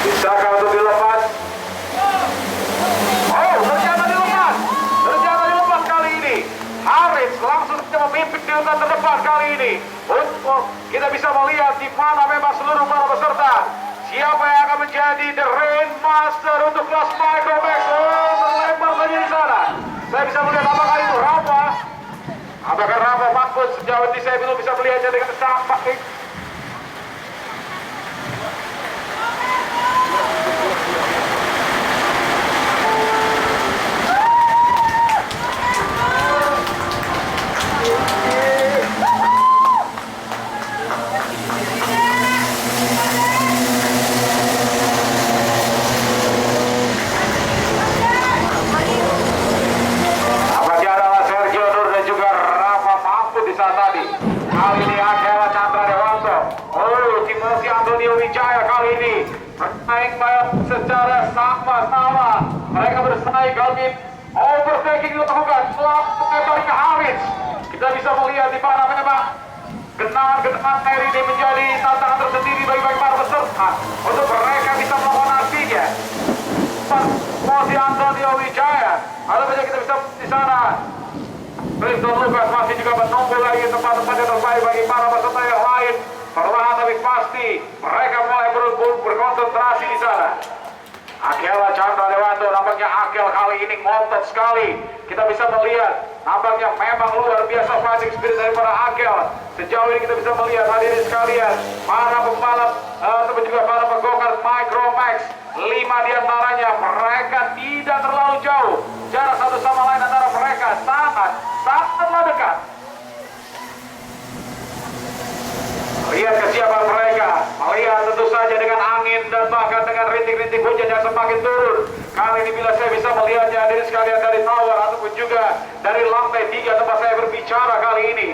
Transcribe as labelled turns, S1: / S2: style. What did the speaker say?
S1: Bisakah untuk dilepas? Oh, ternyata dilepas. Ternyata dilepas kali ini. Haris langsung memimpin di urutan terdepan kali ini. Untuk kita bisa melihat di mana memang seluruh para peserta. Siapa yang akan menjadi The Rainmaster untuk kelas Micromax? Terlempar saja di sana. Saya bisa melihat apakah itu Rafa. Apakah Rafa Mahfud? Sejauh ini saya belum bisa melihatnya dengan sangat baik. Secara sama-sama mereka bersaing kali ini. Overtaking dilakukan melebarnya Haris. Kita bisa melihat di mana memang genangan air ini menjadi tantangan tersendiri bagi para peserta untuk mereka bisa melakukan aksinya. Posisi Antonio Wijaya, ada saja kita bisa di sana. Tristan Lucas masih juga menunggu lagi tempat-tempat yang terbaik bagi para peserta yang lain. Perlahan tapi pasti mereka mulai berkonsentrasi di sana. Akela Chandra Dewanto, nampaknya Akel kali ini ngotot sekali. Kita bisa melihat nampaknya memang luar biasa fighting spirit daripada Akel. Sejauh ini kita bisa melihat hadirin sekalian, para pembalap ataupun juga para pegokar Micromax, 5 diantaranya mereka tidak terlalu jauh. Jarak satu sama lain antara mereka sangatlah dekat. Lihat kesiapan mereka, melihat tentu saja dengan angin dan bahkan dengan rintik-rintik hujan yang semakin turun. Kali ini bila saya bisa melihatnya hadirin sekalian dari tower ataupun juga dari lantai 3 tempat saya berbicara kali ini,